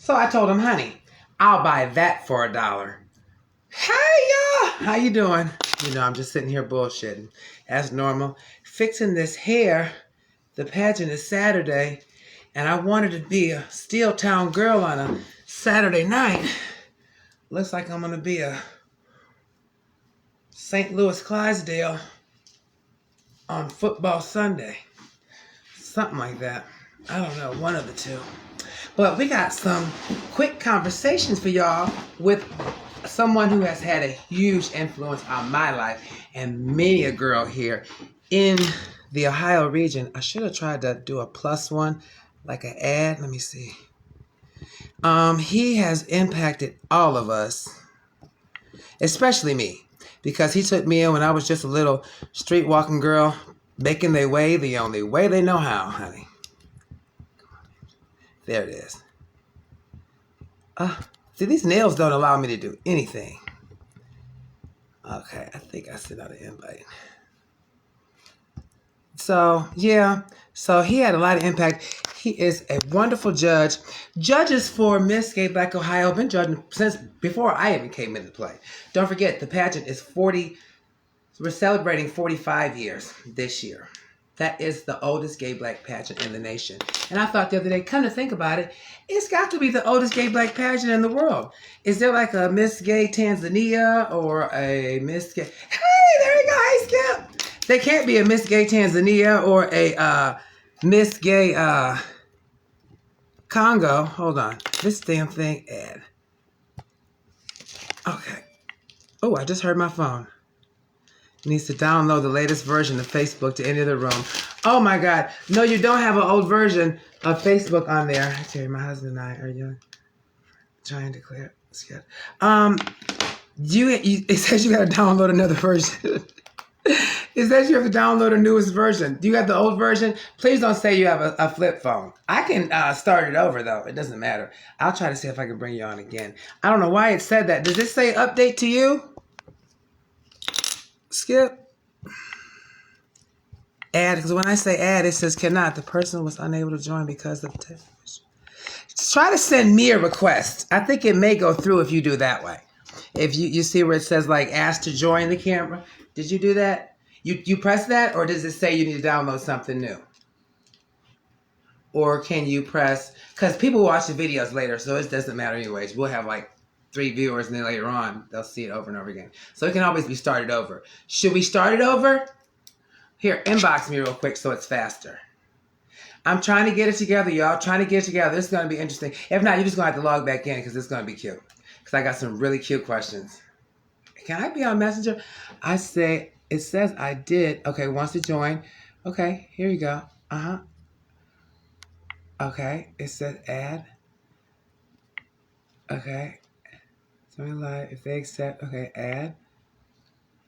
So I told him, honey, I'll buy that for $1. Hey, y'all. How you doing? You know, I'm just sitting here bullshitting. As normal. Fixing this hair. The pageant is Saturday. And I wanted to be a Steel Town girl on a Saturday night. Looks like I'm going to be a St. Louis Clydesdale on football Sunday. Something like that. I don't know, one of the two. But we got some quick conversations for y'all with someone who has had a huge influence on my life and many a girl here in the Ohio region. I should have tried to do a +1, like an ad. Let me see. He has impacted all of us, especially me, because he took me in when I was just a little street walking girl, making their way the only way they know how, honey. There it is. See, these nails don't allow me to do anything. Okay, I think I sent out an invite. So, yeah. So he had a lot of impact. He is a wonderful judge. Judges for Miss Gay Black Ohio. Been judging since before I even came into play. Don't forget, the pageant is 40. We're celebrating 45 years this year. That is the oldest gay black pageant in the nation. And I thought the other day, come to think about it, it's got to be the oldest gay black pageant in the world. Is there like a Miss Gay Tanzania or a Miss Gay... Hey, there you go. Hey, Skip. There can't be a Miss Gay Tanzania or a Miss Gay Congo. Hold on. This damn thing ad. Okay. Oh, I just heard my phone. Needs to download the latest version of Facebook to enter the room. Oh my God. No, you don't have an old version of Facebook on there. I tell you, my husband and I are young. Trying to clear. It's good. It says you got to download another version. It says you have to download a newest version. Do you have the old version? Please don't say you have a flip phone. I can start it over though. It doesn't matter. I'll try to see if I can bring you on again. I don't know why it said that. Does it say update to you? Skip. Add, because when I say add, it says cannot. The person was unable to join because of technical issues. Try to send me a request. I think it may go through if you do that way. If you see where it says like ask to join the camera. Did you do that? You press that, or does it say you need to download something new? Or can you press, because people watch the videos later, so it doesn't matter anyways. We'll have like 3 viewers, and then later on, they'll see it over and over again. So it can always be started over. Should we start it over? Here, inbox me real quick so it's faster. I'm trying to get it together, y'all. Trying to get it together. This is going to be interesting. If not, you're just going to have to log back in because it's going to be cute. Because I got some really cute questions. Can I be on Messenger? I say, it says I did. Okay, wants to join. Okay, here you go. Okay, it says add. Okay. Join live. If they accept, okay, add.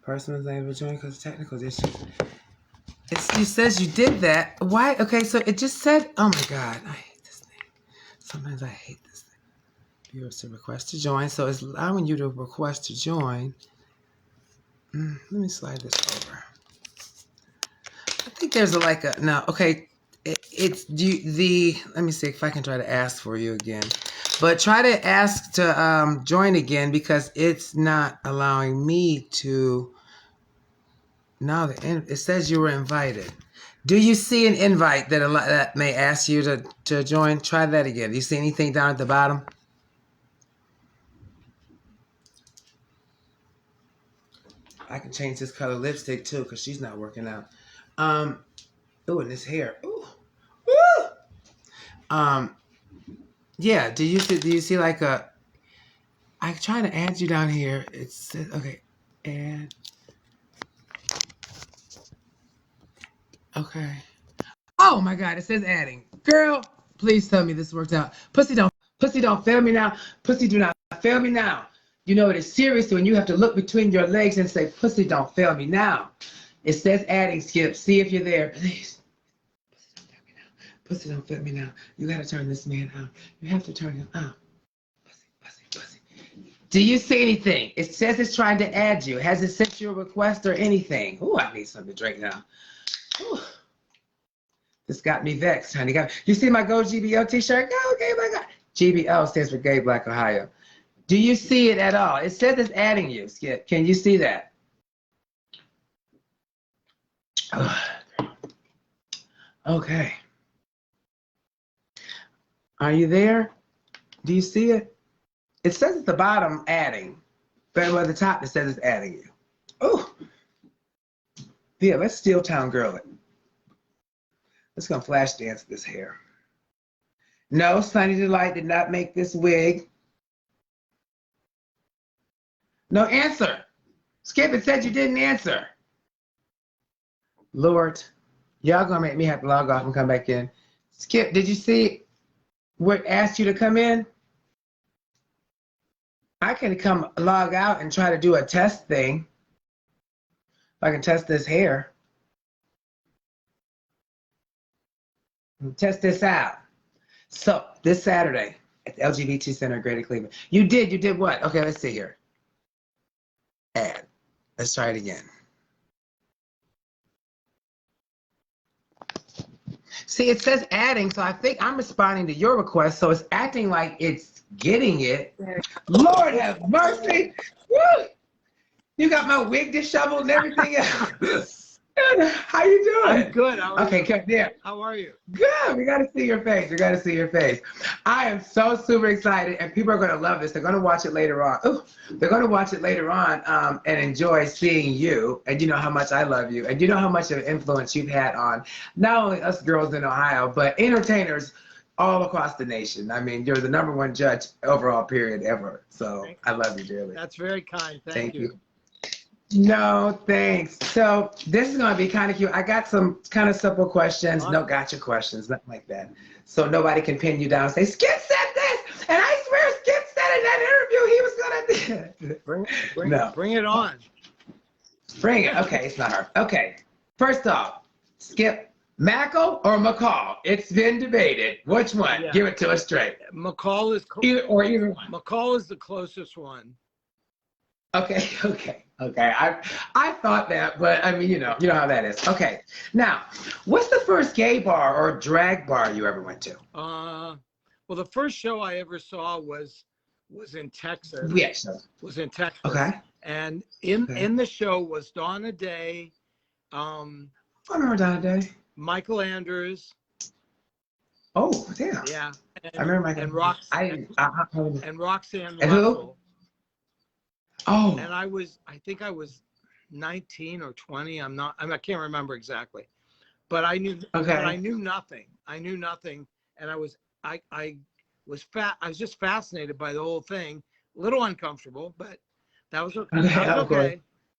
Person is unable to join because of technical issues. It says you did that. Why? Okay, so it just said, oh my God, I hate this thing. Sometimes I hate this thing. Viewers to request to join. So it's allowing you to request to join. Let me slide this over. I think there's no, okay. Let me see if I can try to ask for you again. But try to ask to join again because it's not allowing me to. Now it says you were invited. Do you see an invite that may ask you to join? Try that again. Do you see anything down at the bottom? I can change this color lipstick too because she's not working out. Oh, and this hair. Ooh. Woo! Yeah, do you see like a... I try to add you down here. It says, okay, add. Okay. Oh my God, it says adding. Girl, please tell me this worked out. Pussy don't fail me now. Pussy do not fail me now. You know it is serious when you have to look between your legs and say, pussy don't fail me now. It says adding, Skip. See if you're there, please. Pussy don't fail me now. You gotta turn this man out. You have to turn him out. Pussy. Do you see anything? It says it's trying to add you. Has it sent you a request or anything? Ooh, I need something to drink now. Ooh. This got me vexed, honey. You see my Go GBO t-shirt? Go, okay, my God. GBO stands for Gay Black Ohio. Do you see it at all? It says it's adding you, Skip. Can you see that? Okay. Are you there? Do you see it? It says at the bottom, adding. But at the top, it says it's adding you. Oh. Yeah, let's Steel Town girl it. Let's go flash dance this hair. No, Sunny Delight did not make this wig. No answer. Skip, it said you didn't answer. Lord, y'all gonna make me have to log off and come back in. Skip, did you see what asked you to come in? I can come log out and try to do a test thing. If I can test this hair. Test this out. So this Saturday at the LGBT Center in Greater Cleveland. You did what? Okay, let's see here. Add. Let's try it again. See, it says adding, so I think I'm responding to your request, so it's acting like it's getting it. Lord have mercy. Woo! You got my wig disheveled and everything else. How you doing? I'm good. Okay, come there. How are you? Good. We got to see your face. We got to see your face. I am so super excited, and people are going to love this. They're going to watch it later on. Ooh, they're going to watch it later on and enjoy seeing you, and you know how much I love you, and you know how much of an influence you've had on not only us girls in Ohio, but entertainers all across the nation. I mean, you're the #1 judge overall period ever. So I love you dearly. That's very kind. Thank you. No, thanks. So this is going to be kind of cute. I got some kind of simple questions, no gotcha questions, nothing like that. So nobody can pin you down and say, Skip said this, and I swear Skip said in that interview he was going to do No. Bring it on. Bring it. Okay, it's not hard. Okay, first off, Skip, Mackall or Mackall? It's been debated. Which one? Yeah. Give it to us straight. Mackall is either one. Mackall is the closest one. Okay. I thought that, but I mean, you know how that is. Okay. Now, what's the first gay bar or drag bar you ever went to? Well, the first show I ever saw was in Texas. Yes. Was in Texas. Okay. And in the show was Donna Day. I remember Donna Day. Michael Andrews. Oh, damn. Yeah. I remember Michael. And Roxanne and Russell. Who? Oh. And I think I was 19 or 20. I can't remember exactly, but I knew. Okay. But I knew nothing. And I was just fascinated by the whole thing. A little uncomfortable, but that was okay.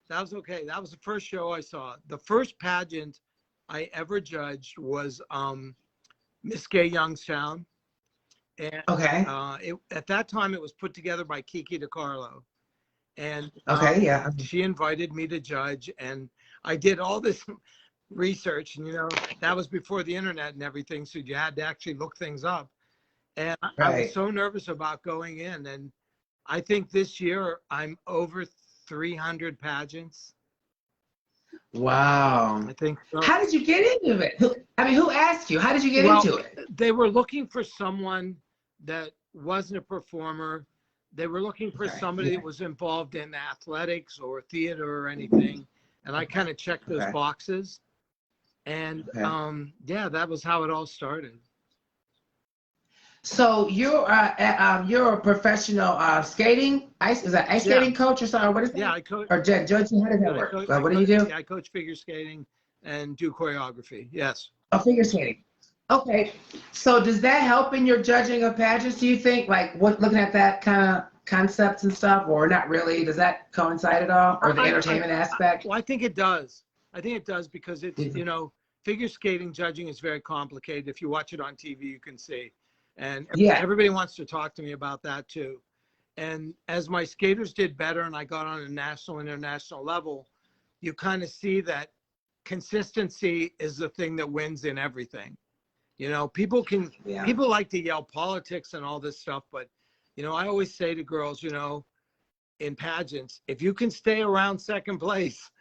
That was okay. That was the first show I saw. The first pageant I ever judged was Miss Gay Youngstown. And, at that time, it was put together by Kiki DeCarlo. And she invited me to judge, and I did all this research, and that was before the internet and everything, so you had to actually look things up. And I was so nervous about going in, and I think this year I'm over 300 pageants. Wow. I think so. How did you get into it? Who asked you? How did you get into it? They were looking for someone that wasn't a performer. They were looking for somebody that was involved in athletics or theater or anything. And I kind of checked those boxes. And that was how it all started. So you're a professional skating, ice skating coach or something? Or what is that? Yeah, I coach. Or judging? How does that work? What do you do? Yeah, I coach figure skating and do choreography. Yes. Oh, figure skating. Okay. So does that help in your judging of pageants, do you think? Like looking at that kind of concepts and stuff, or not really? Does that coincide at all? Or the entertainment aspect? Well, I think it does. I think it does because it's, figure skating judging is very complicated. If you watch it on TV, you can see. And everybody wants to talk to me about that too. And as my skaters did better and I got on a national, international level, you kind of see that consistency is the thing that wins in everything. People like to yell politics and all this stuff, but I always say to girls, in pageants, if you can stay around second place,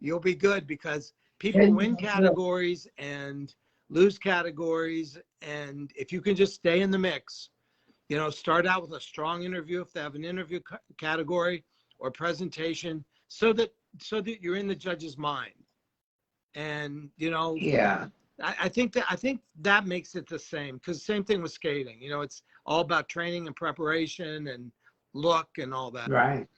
you'll be good, because people win categories and lose categories, and if you can just stay in the mix, You know, start out with a strong interview if they have an interview category or presentation, so that you're in the judge's mind. And you know, Yeah. I think that makes it the same, because same thing with skating. You know, it's all about training and preparation and look and all that. Right.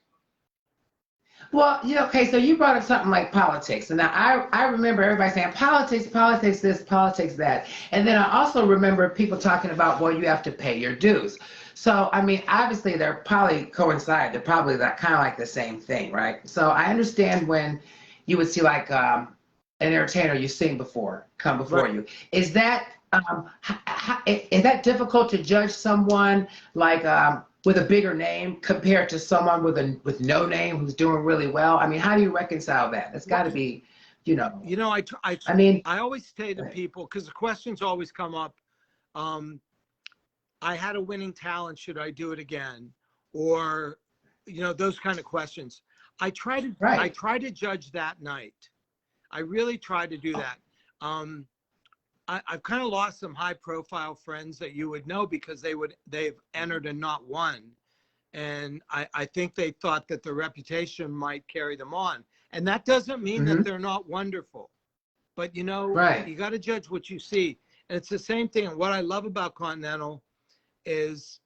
Well, yeah, okay, so you brought up something like politics. And now I remember everybody saying politics, politics this, politics that. And then I also remember people talking about, well, you have to pay your dues. So, I mean, obviously they're probably coincide. They're probably that kind of like the same thing, right? So I understand when you would see like an entertainer you've seen before come before Right. you. Is that is that difficult to judge someone like with a bigger name compared to someone with no name who's doing really well? I mean, how do you reconcile that? It's got to be, you know. You know, I mean, I always say to people, because the questions always come up, I had a winning talent, should I do it again? Or, you know, those kind of questions. I try to judge that night. I really try to do that. I've kind of lost some high profile friends that you would know, because they've entered and not won. And I think they thought that their reputation might carry them on. And that doesn't mean that they're not wonderful. But, you know, you got to judge what you see. And it's the same thing. And what I love about Continental is,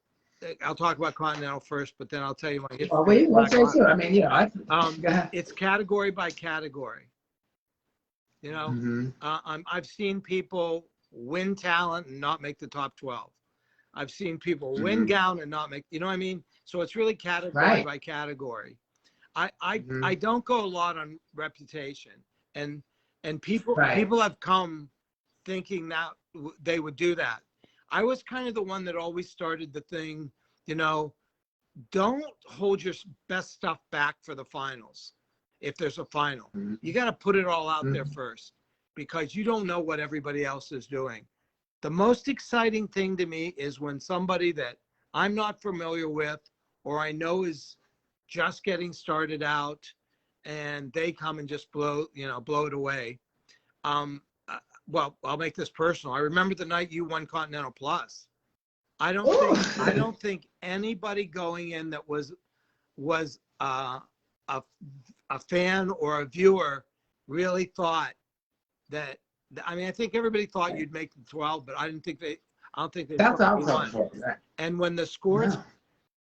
I'll talk about Continental first, but then I'll tell you my history. Well, we will say too. I mean, you know, it's category by category. You know, I've seen people win talent and not make the top 12. I've seen people win gown and not make, you know what I mean? So it's really category by category. I don't go a lot on reputation, and people have come thinking that they would do that. I was kind of the one that always started the thing, you know, don't hold your best stuff back for the finals. If there's a final, you got to put it all out there first, because you don't know what everybody else is doing. The most exciting thing to me is when somebody that I'm not familiar with, or I know is just getting started out, and they come and just blow it away. Well, I'll make this personal. I remember the night you won Continental Plus. I don't think anybody going in that was a fan or a viewer really thought that. I mean, I think everybody thought you'd make the 12, but I don't think they that's thought what you I won. for. And when the scores,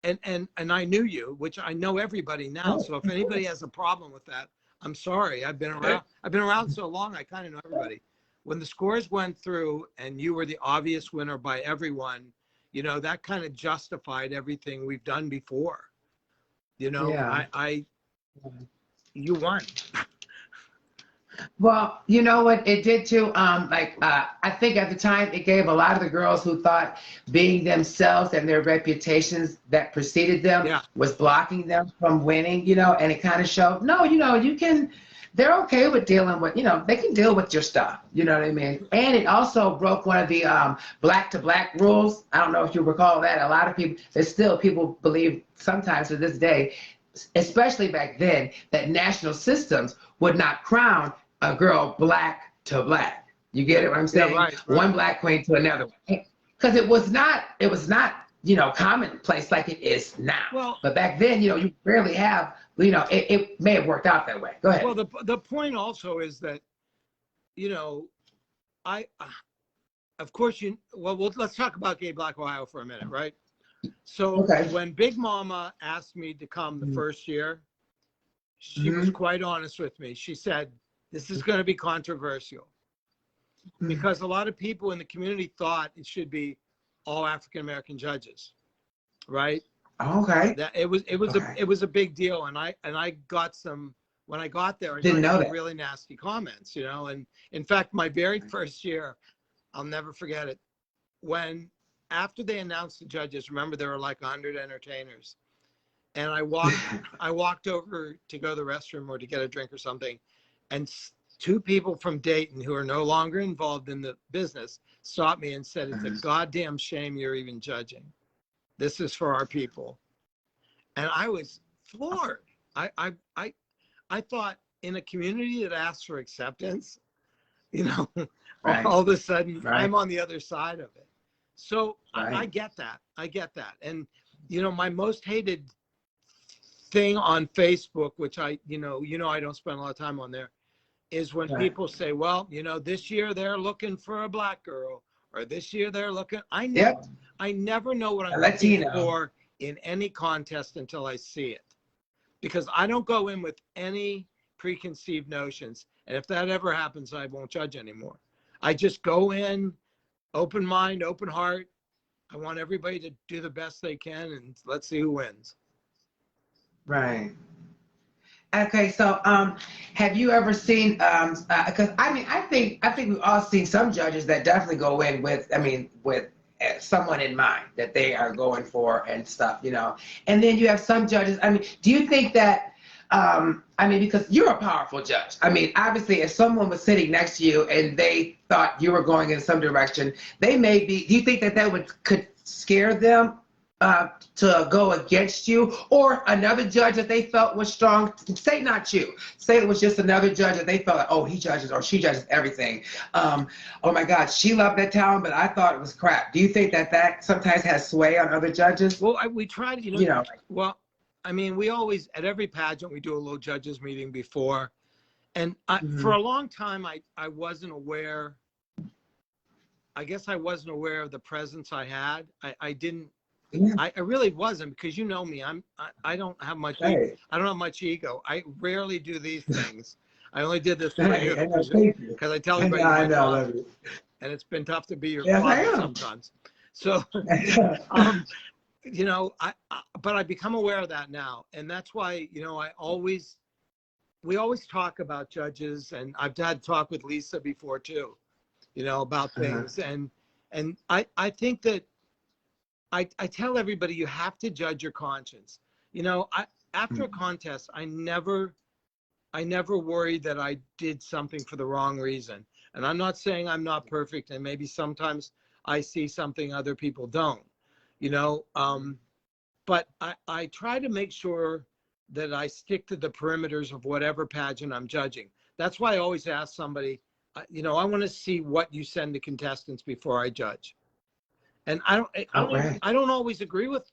and I knew you, which I know everybody now. So if anybody has a problem with that, I'm sorry. I've been around so long, I kind of know everybody. When the scores went through and you were the obvious winner by everyone, you know, that kind of justified everything we've done before. You know, you won. Well, you know what it did too? I think at the time it gave a lot of the girls who thought being themselves and their reputations that preceded them was blocking them from winning, you know, and it kind of showed, no, you know, they're okay with dealing with, you know, they can deal with your stuff, you know what I mean? And it also broke one of the black to black rules. I don't know if you recall that. A lot of people, there's still people believe sometimes to this day, especially back then, that national systems would not crown a girl black to black. You get it what I'm saying? Right. One black queen to another one. Because it was not, you know, commonplace like it is now. Well, but back then, you know, you rarely have, you know, it may have worked out that way. Go ahead. Well, the point also is that, you know, of course, let's talk about Gay Black Ohio for a minute, right? So when Big Mama asked me to come the first year, she was quite honest with me. She said, this is going to be controversial, because a lot of people in the community thought it should be all African-American judges, right? Okay. That it was a big deal. And I got some, when I got there, I Didn't know got that. really nasty comments, you know, and in fact, my very first year, I'll never forget it. After they announced the judges, remember there were like 100 entertainers, and I walked over to go to the restroom or to get a drink or something, and two people from Dayton who are no longer involved in the business stopped me and said, "It's a goddamn shame you're even judging. This is for our people." And I was floored. I thought, in a community that asks for acceptance, you know, all of a sudden I'm on the other side of it. So Right. I get that. I get that. And, you know, my most hated thing on Facebook, which I don't spend a lot of time on there, is when Right. people say, well, you know, this year they're looking for a black girl, or this year they're looking. I never know what I'm looking for in any contest until I see it, because I don't go in with any preconceived notions. And if that ever happens, I won't judge anymore. I just go in, open mind, open heart. I want everybody to do the best they can, and let's see who wins. Right. Okay, so have you ever seen? Because I think we've all seen some judges that definitely go in with, with someone in mind that they are going for and stuff, you know. And then you have some judges. I mean, do you think that? Because you're a powerful judge. I mean, obviously, if someone was sitting next to you and they thought you were going in some direction, they may be. Do you think that could scare them? To go against you, or another judge that they felt was strong? Say not you. Say it was just another judge that they felt like, oh, he judges or she judges everything. Oh my God, she loved that talent, but I thought it was crap. Do you think that sometimes has sway on other judges? Well, we try to, well, I mean, we always, at every pageant, we do a little judges meeting before. And for a long time, I wasn't aware. I guess I wasn't aware of the presence I had. I didn't. Yeah. I really wasn't, because you know me. I don't have much. Right. I don't have much ego. I rarely do these things. I only did this for you because I tell everybody my father, and it's been tough to be your father sometimes. So, you know, but I become aware of that now, and that's why, you know, we always talk about judges, and I've had talk with Lisa before too, you know, about things, and I think that. I tell everybody, you have to judge your conscience. You know, after a contest, I never worry that I did something for the wrong reason. And I'm not saying I'm not perfect, and maybe sometimes I see something other people don't, you know. But I try to make sure that I stick to the perimeters of whatever pageant I'm judging. That's why I always ask somebody, you know, I want to see what you send to contestants before I judge. And I don't always agree with,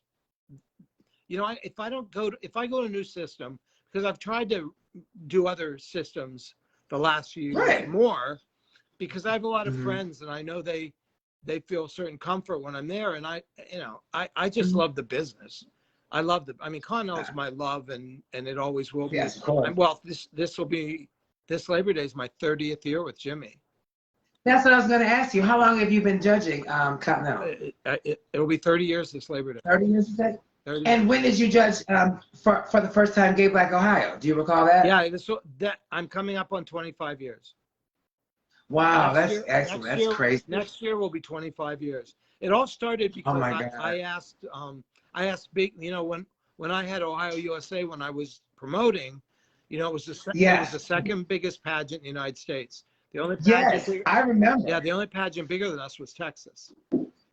you know, if I go to a new system, because I've tried to do other systems the last few years more, because I have a lot of friends, and I know they feel certain comfort when I'm there, and I just love the business. I love Connell's my love, and it always will be. Yes, of course. And well, this Labor Day is my 30th year with Jimmy. That's what I was going to ask you. How long have you been judging Continental? It'll be 30 years this Labor Day. 30 years, you said? And when did you judge for the first time Gay Black Ohio? Do you recall that? Yeah, I'm coming up on 25 years. Wow, that's excellent. That's crazy. Next year will be 25 years. It all started because I asked big, you know, when I had Ohio USA, when I was promoting, you know, it was the second biggest pageant in the United States. The only pageant I remember. Yeah, the only pageant bigger than us was Texas.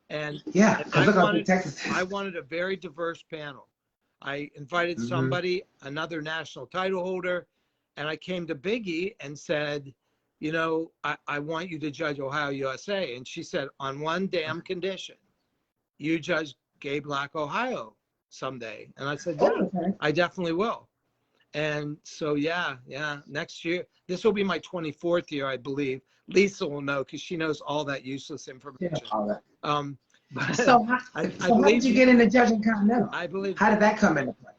And I wanted a very diverse panel. I invited somebody, another national title holder, and I came to Biggie and said, you know, I want you to judge Ohio USA. And she said, on one damn condition, you judge Gay Black Ohio someday. And I said, yeah, I definitely will. And so, yeah, next year, this will be my 24th year, I believe. Lisa will know, because she knows all that useless information. Yeah, all that. So how did you get into judging Continental? I believe. How did that come into play?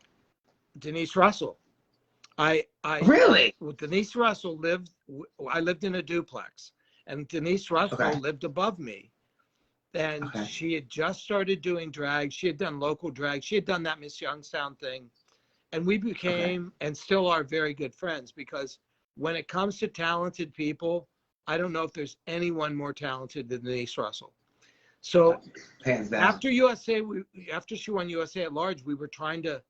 Denise Russell. Really? Well, Denise Russell I lived in a duplex, and Denise Russell lived above me. And she had just started doing drag. She had done local drag. She had done that Miss Youngstown thing. And we became, and still are, very good friends, because when it comes to talented people, I don't know if there's anyone more talented than Denise Russell. So after she won USA at Large, we were trying to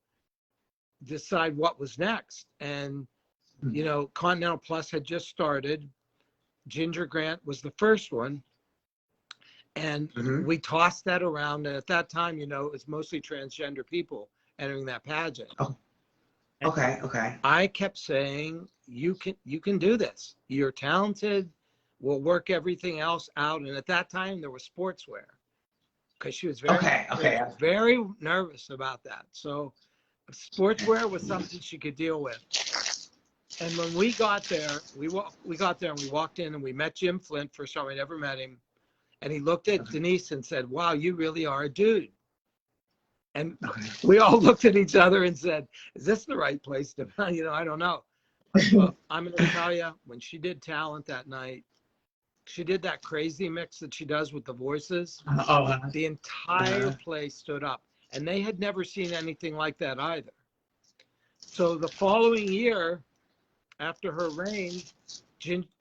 decide what was next. And, you know, Continental Plus had just started. Ginger Grant was the first one. And we tossed that around. And at that time, you know, it was mostly transgender people entering that pageant. Okay. I kept saying, you can do this. You're talented. We'll work everything else out. And at that time, there was sportswear. because she was Okay. very nervous about that. So sportswear was something she could deal with. And when we got there, we got there and we walked in and we met Jim Flint. First time I'd ever met him. And he looked at Denise and said, "Wow, you really are a dude." And we all looked at each other and said, "Is this the right place to, I don't know." Well, I'm going to tell you, when she did talent that night, she did that crazy mix that she does with the voices. The entire place stood up, and they had never seen anything like that either. So the following year, after her reign,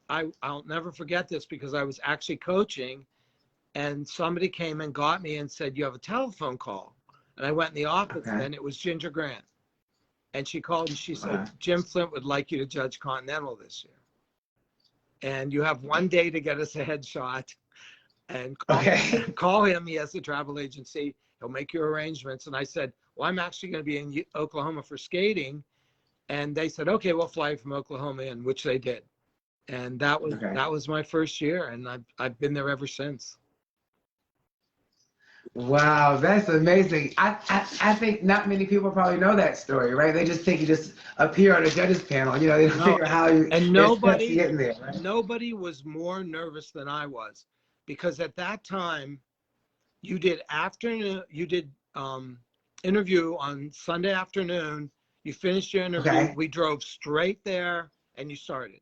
I'll never forget this because I was actually coaching, and somebody came and got me and said, "You have a telephone call." And I went in the office, and it was Ginger Grant. And she called and she said, "Jim Flint would like you to judge Continental this year. And you have 1 day to get us a headshot. And call him. He has a travel agency. He'll make your arrangements." And I said, "Well, I'm actually going to be in Oklahoma for skating." And they said, "Okay, we'll fly from Oklahoma in," which they did. And that was my first year, and I've been there ever since. Wow, that's amazing. I think not many people probably know that story, right? They just think you just appear on a judges panel. They don't figure how you get in there. Right? Nobody was more nervous than I was, because at that time, you did interview on Sunday afternoon. You finished your interview. We drove straight there, and you started.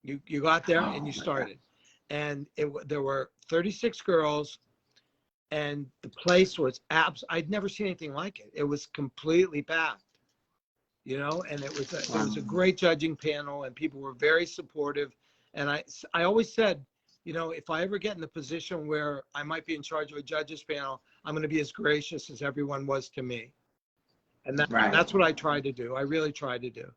You got there and you started, and there were 36 girls. And the place was I'd never seen anything like it. It was completely packed, and it was a great judging panel, and people were very supportive. And I always said, if I ever get in the position where I might be in charge of a judges panel, I'm going to be as gracious as everyone was to me. And that's what I tried to do. I really tried to do.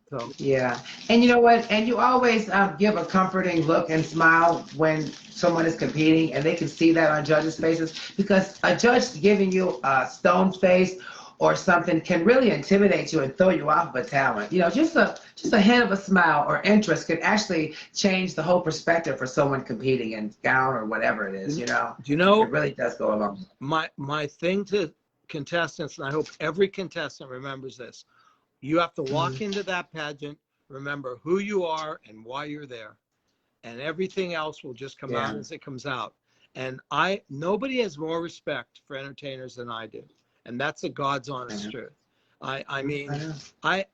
So. Yeah. And you know what? And you always give a comforting look and smile when someone is competing, and they can see that on judges' faces, because a judge giving you a stone face or something can really intimidate you and throw you off of a talent. Just a hint of a smile or interest could actually change the whole perspective for someone competing in gown or whatever it is. It really does go along. My thing to contestants, and I hope every contestant remembers this: you have to walk into that pageant, remember who you are and why you're there, and everything else will just come out as it comes out. And nobody has more respect for entertainers than I do, and that's the God's honest truth. I have me. I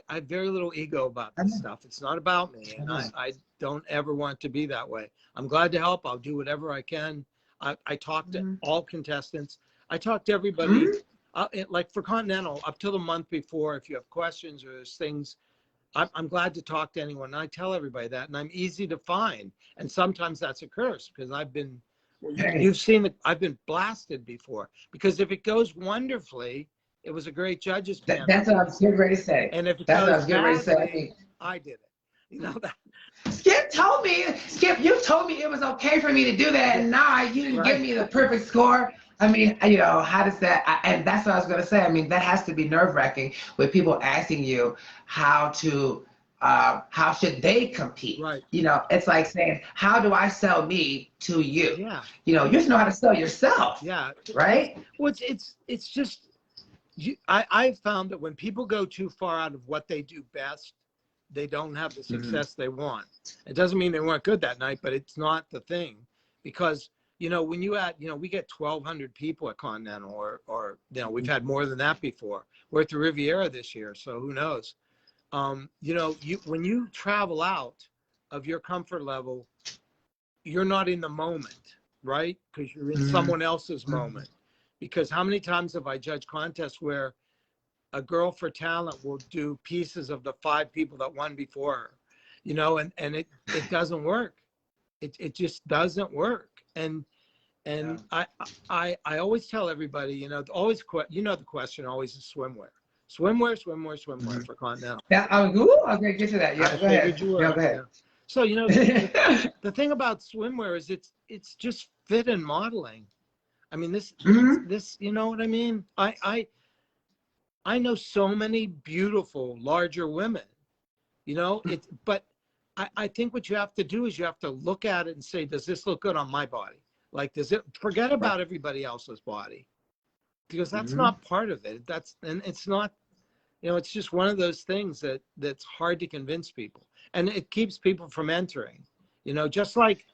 have very little ego about this stuff. It's not about me, and I don't ever want to be that way. I'm glad to help. I'll do whatever I can. I talk to all contestants. I talk to everybody. Like for Continental, up till the month before, if you have questions or there's things, I'm glad to talk to anyone. And I tell everybody that, and I'm easy to find. And sometimes that's a curse, because you've seen that I've been blasted before. Because if it goes wonderfully, it was a great judges panel. That's what I was getting ready to say. And if it goes badly, I did it. That. Skip, you told me it was okay for me to do that, and now you didn't give me the perfect score. How does that, and that's what I was going to say. That has to be nerve-wracking with people asking you how should they compete? Right. It's like saying, how do I sell me to you? Yeah. You just know how to sell yourself. Yeah. Right? Well, it's just, I found that when people go too far out of what they do best, they don't have the success they want. It doesn't mean they weren't good that night, but it's not the thing. Because when we get 1,200 people at Continental, or we've had more than that before. We're at the Riviera this year, so who knows? When you travel out of your comfort level, you're not in the moment, right? Because you're in someone else's moment. Because how many times have I judged contests where a girl for talent will do pieces of the 5 people that won before her, and it doesn't work. It just doesn't work. And I always tell everybody, the question always is swimwear. Swimwear for Continental. Yeah, I'm going to get to that. Yeah, go ahead. Go ahead. Yeah. So, the thing about swimwear is it's just fit and modeling. This, you know what I mean? I know so many beautiful, larger women, but I think what you have to do is you have to look at it and say, does this look good on my body? Like, does it, forget about everybody else's body, because that's not part of it. And it's not, you know, it's just one of those things that's hard to convince people, and it keeps people from entering, you know, just like,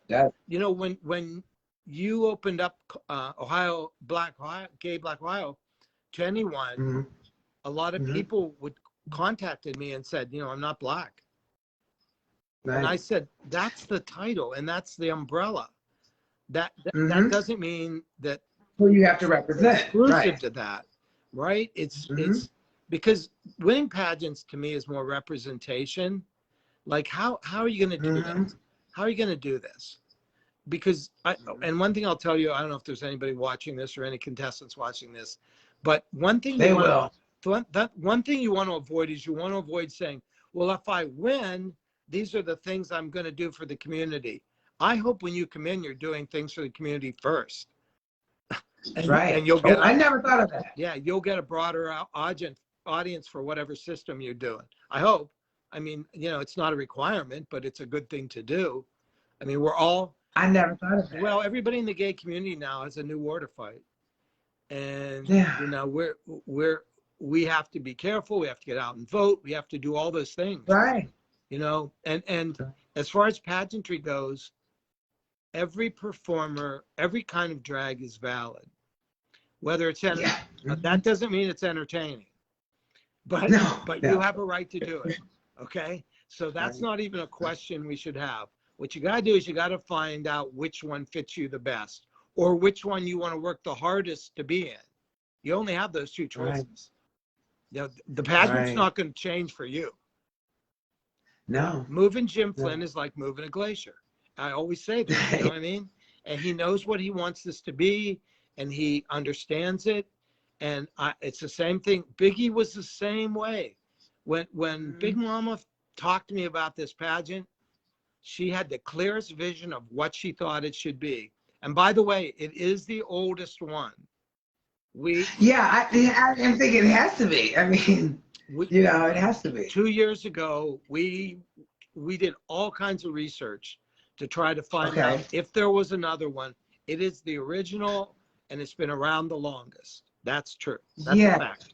you know, when you opened up Gay Black Ohio to anyone, a lot of people would contacted me and said, you know, I'm not Black. Right. And I said, that's the title and that's the umbrella. That doesn't mean that who you have to represent. Exclusive to that, right? It's because winning pageants to me is more representation. Like, how are you going to do this? How are you going to do this? Because and one thing I'll tell you, I don't know if there's anybody watching this or any contestants watching this, but one thing one thing you want to avoid is you want to avoid saying, well, if I win, these are the things I'm going to do for the community. I hope when you come in, you're doing things for the community first. And you'll get, I never thought of that. Yeah, you'll get a broader audience for whatever system you're doing. I hope. I mean, you know, it's not a requirement, but it's a good thing to do. I mean, I never thought of that. Well, everybody in the gay community now has a new war to fight. And, you know, we have to be careful. We have to get out and vote. We have to do all those things. Right. You know, and as far as pageantry goes, every performer, every kind of drag is valid. Whether it's that doesn't mean it's entertaining, but you have a right to do it. Okay, so that's not even a question we should have. What you got to do is you got to find out which one fits you the best, or which one you want to work the hardest to be in. You only have those two choices. You know, the pageant's not going to change for you. No. Moving Jim Flynn is like moving a glacier. I always say that, you know what I mean? And he knows what he wants this to be, and he understands it. And it's the same thing. Biggie was the same way. When Big Mama talked to me about this pageant, she had the clearest vision of what she thought it should be. And by the way, it is the oldest one. I think it has to be. I mean, you know, it has to be. 2 years ago, we did all kinds of research to try to find out if there was another one. It is the original, and it's been around the longest. That's true. That's a fact.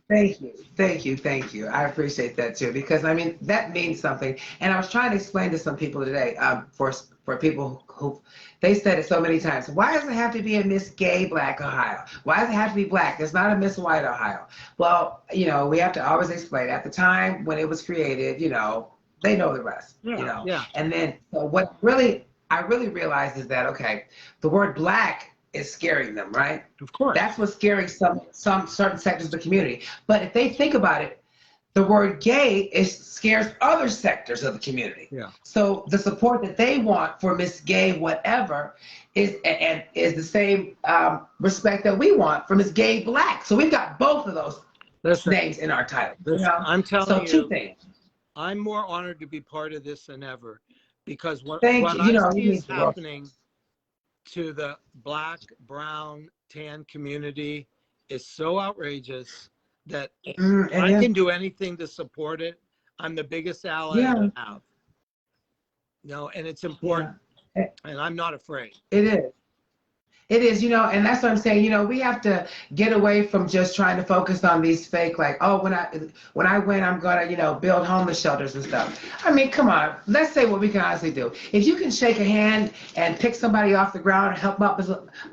Thank you. I appreciate that too, because I mean, that means something. And I was trying to explain to some people today, for people who, they said it so many times, why does it have to be a Miss Gay Black Ohio? Why does it have to be Black? It's not a Miss White Ohio. Well, you know, we have to always explain, at the time when it was created, you know, they know the rest, you know. And then, so what I really realized is that, okay, the word Black is scaring them, right? Of course. That's what's scaring some certain sectors of the community. But if they think about it, the word gay scares other sectors of the community. Yeah. So the support that they want for Miss Gay whatever is the same respect that we want for Miss Gay Black. So we've got both of those names in our title. You know? I'm telling you, two things. I'm more honored to be part of this than ever, because what I see is happening to the Black, brown, tan community is so outrageous that I can do anything to support it. I'm the biggest ally I have. No, and it's important, and I'm not afraid. It is. It is, you know, and that's what I'm saying. You know, we have to get away from just trying to focus on these fake, like, oh, when I win, I'm gonna, you know, build homeless shelters and stuff. I mean, come on, let's say what we can honestly do. If you can shake a hand and pick somebody off the ground and help them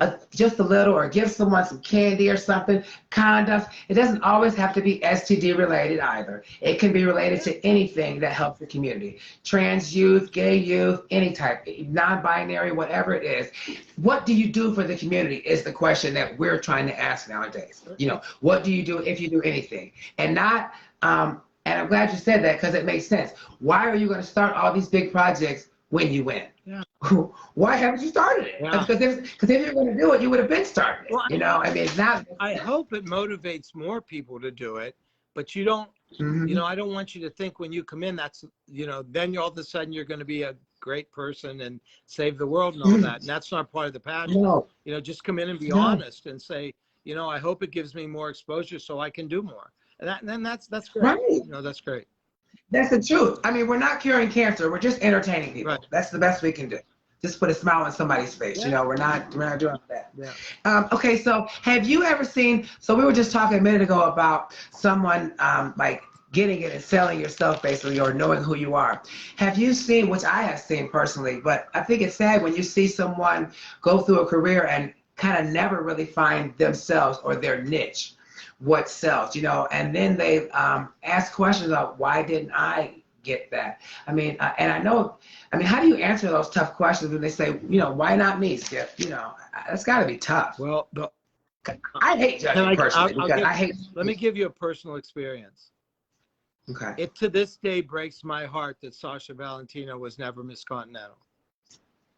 up just a little, or give someone some candy or something, condoms. It doesn't always have to be STD related either. It can be related to anything that helps the community. Trans youth, gay youth, any type, non-binary, whatever it is. What do you do for the community is the question that we're trying to ask nowadays. You know, what do you do if you do anything? And not, and I'm glad you said that, because it makes sense. Why are you going to start all these big projects when you win? Yeah. Why haven't you started it? Yeah. Because if you're going to do it, you would have been started it. Well, you know, I mean, it's not. I hope it motivates more people to do it, but you don't, you know, I don't want you to think when you come in, that's, you know, then all of a sudden you're going to be a great person and save the world and all that. And that's not part of the passion. No. You know, just come in and be honest and say, you know, I hope it gives me more exposure so I can do more. And then that's great. Right. You know, that's great. That's the truth. I mean, we're not curing cancer. We're just entertaining people. Right. That's the best we can do. Just put a smile on somebody's face. You know, we're not doing that. Yeah. Okay, so have you ever seen? So we were just talking a minute ago about someone like getting it and selling yourself basically, or knowing who you are. Have you seen, which I have seen personally, but I think it's sad when you see someone go through a career and kind of never really find themselves or their niche, what sells, you know, and then they ask questions of why didn't I get that? I mean, and I know, I mean, how do you answer those tough questions when they say, you know, why not me, Skip? You know, that's got to be tough. Well, I hate judging personally because I hate. Let me give you a personal experience. Okay. It to this day breaks my heart that Sasha Valentina was never Miss Continental.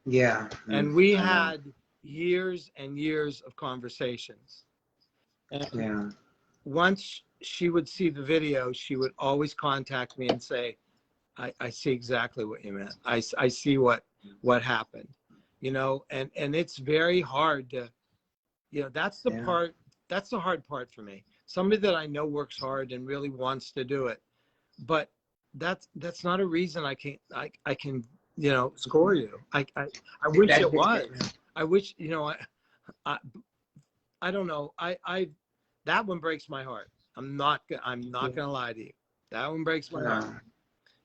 Yeah. And we had years and years of conversations. And yeah. Once she would see the video, she would always contact me and say, I see exactly what you meant. I see what happened, you know, and it's very hard to, you know, that's the part, that's the hard part for me. Somebody that I know works hard and really wants to do it, but that's not a reason I can, you know, score you. I wish it was. I wish, you know, I don't know. That one breaks my heart. I'm not gonna lie to you. That one breaks my heart.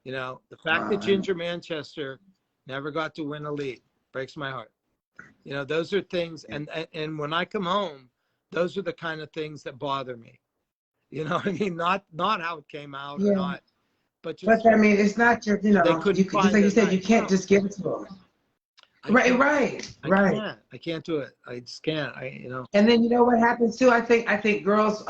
You know, the fact that Ginger Manchester never got to win a lead breaks my heart. You know, those are things, and when I come home, those are the kind of things that bother me. You know what I mean? Not how it came out or not, but just. But I mean, it's not your, you know, you just like you said, you can't just give it to them. Right. I can't do it. I just can't. You know. And then you know what happens too? I think girls,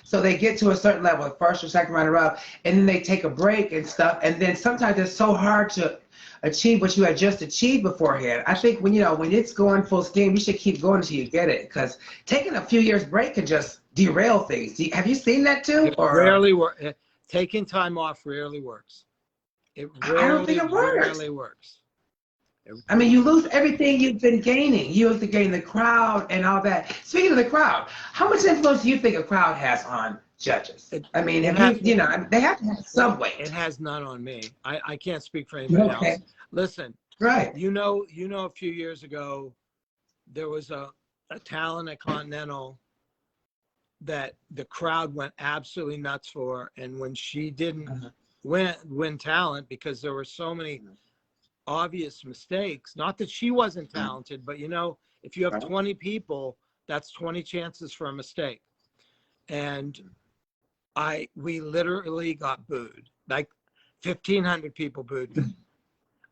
so they get to a certain level, the first or second runner up, and then they take a break and stuff. And then sometimes it's so hard to achieve what you had just achieved beforehand. I think when it's going full steam, you should keep going until you get it, because taking a few years break can just derail things. Have you seen that too? It rarely works. Taking time off rarely works. It rarely, I don't think it works. Rarely works. I mean, you lose everything you've been gaining. You have to gain the crowd and all that. Speaking of the crowd, how much influence do you think a crowd has on judges? I mean, they have to have some weight. It has none on me. I can't speak for anybody else. Listen, you know, a few years ago, there was a talent at Continental that the crowd went absolutely nuts for, and when she didn't win talent because there were so many obvious mistakes, not that she wasn't talented, but you know, if you have 20 people, that's 20 chances for a mistake. And we literally got booed. Like 1,500 people booed me.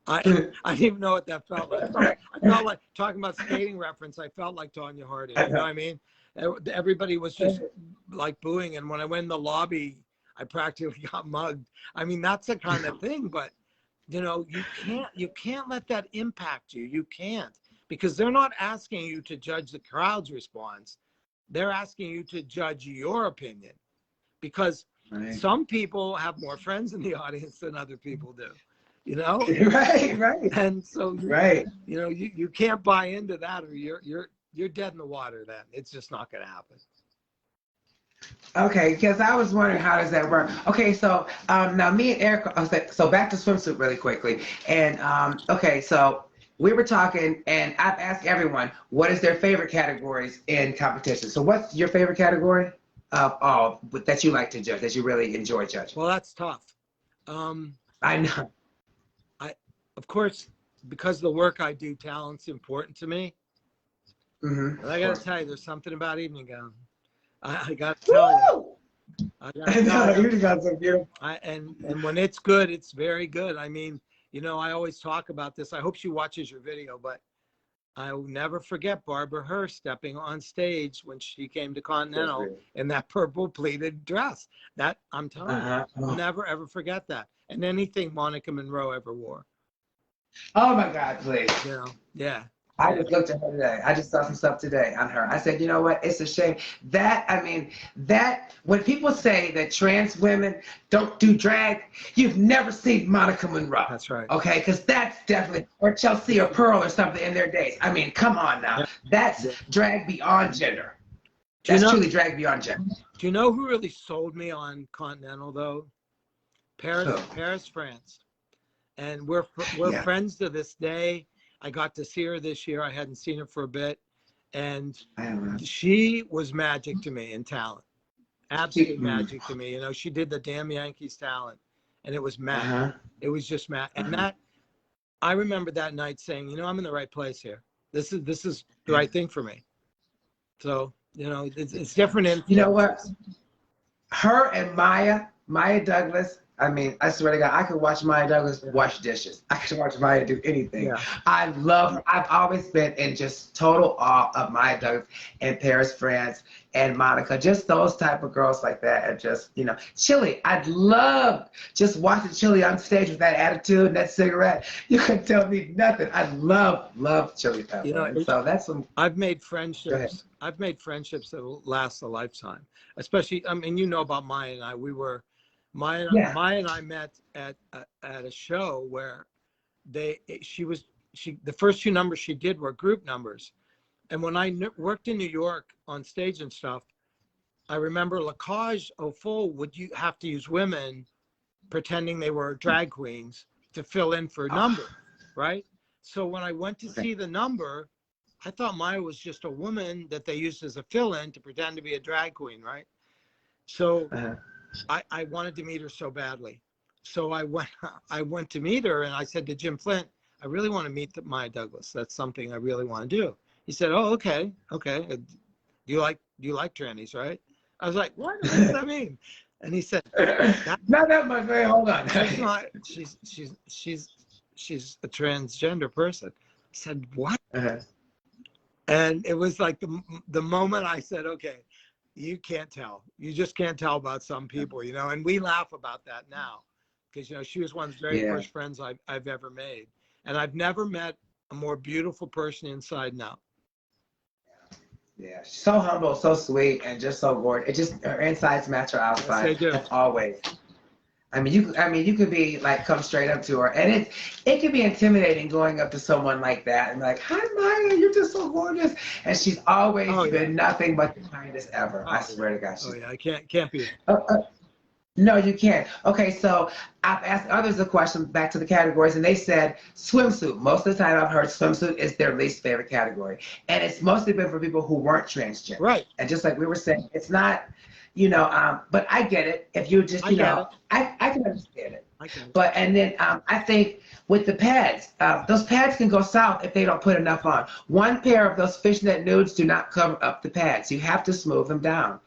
I didn't even know what that felt like. I felt like, talking about skating reference, I felt like Tonya Harding, you know what I mean? Everybody was just like booing, and when I went in the lobby, I practically got mugged. I mean, that's the kind of thing, but you know, you can't let that impact you. You can't, because they're not asking you to judge the crowd's response. They're asking you to judge your opinion, because some people have more friends in the audience than other people do, you know? Right. And so, you know, you can't buy into that, or you're dead in the water then. It's just not going to happen. Okay, because I was wondering, how does that work? Okay, so now me and Eric, so back to swimsuit really quickly. And okay, so we were talking, and I've asked everyone, what is their favorite categories in competition? So what's your favorite category of all that you like to judge, that you really enjoy judging? Well, that's tough. I know. Of course, because of the work I do, talent's important to me. And I got to tell you, there's something about evening gown. I got to tell you. I know, you got some beautiful. And when it's good, it's very good. I mean, you know, I always talk about this. I hope she watches your video, but I will never forget Barbara Hurst stepping on stage when she came to Continental in that purple pleated dress. That, I'm telling you, I'll never ever forget that. And anything Monica Monroe ever wore. Oh my God, please. You know, yeah. I just looked at her today. I just saw some stuff today on her. I said, you know what? It's a shame. That, I mean, that, when people say that trans women don't do drag, you've never seen Monica Monroe. That's right. Okay? Because that's definitely, or Chelsea or Pearl or something in their days. I mean, come on now. That's drag beyond gender. That's truly drag beyond gender. Do you know who really sold me on Continental, though? Who? Paris, France, and we're Yeah. friends to this day. I got to see her this year. I hadn't seen her for a bit, and I don't know. she was magic to me in talent. Absolute Mm. magic to me. You know, she did the Damn Yankees talent, and it was mad. Uh-huh. It was just mad. And Uh-huh. that I remember that night saying, you know, I'm in the right place here. This is the right thing for me. So, you know, it's different You know what? influences. Her and Maya Douglas. I mean, I swear to God, I could watch Maya Douglas wash dishes. I could watch Maya do anything. Yeah. I love her. I've always been in just total awe of Maya Douglas and Paris France and Monica. Just those type of girls like that. And just, you know, Chili. I'd love just watching Chili on stage with that attitude and that cigarette. You couldn't tell me nothing. I love Chili Pepper. You know, And so that's some. I've made Go ahead. friendships. I've made friendships that will last a lifetime. Especially, I mean, you know about Maya and I. Maya and I met at a show where the first two numbers she did were group numbers. And when I worked in New York on stage and stuff, I remember La Cage au Faux would you have to use women pretending they were drag queens to fill in for number, right? So when I went to see the number, I thought Maya was just a woman that they used as a fill-in to pretend to be a drag queen, right? So I wanted to meet her so badly. So I went to meet her, and I said to Jim Flint, I really want to meet Maya Douglas. That's something I really want to do. He said, oh, okay. Do you like trannies, right? I was like, what does that mean? And he said, not that much, man. Hold on. She's a transgender person. I said, what? Uh-huh. And it was like the moment I said, okay, you can't tell. You just can't tell about some people, you know, and we laugh about that now because, you know, she was one of the very first friends I've ever made. And I've never met a more beautiful person inside and out. Yeah, she's so humble, so sweet, and just so gorgeous. It just her insides match her outside. Yes, they do. As always. I mean, you could be like come straight up to her, and it can be intimidating going up to someone like that and be like, "Hi, Maya, you're just so gorgeous," and she's always been nothing but the kindest ever. I swear to God. Oh yeah, I can't be. No, you can't. Okay, so I've asked others a question back to the categories, and they said swimsuit. Most of the time I've heard swimsuit is their least favorite category. And it's mostly been for people who weren't transgender. Right. And just like we were saying, it's not, you know, but I get it. If you just, you know, I can understand it. But, and then I think with the pads, those pads can go south if they don't put enough on. One pair of those fishnet nudes do not cover up the pads. You have to smooth them down.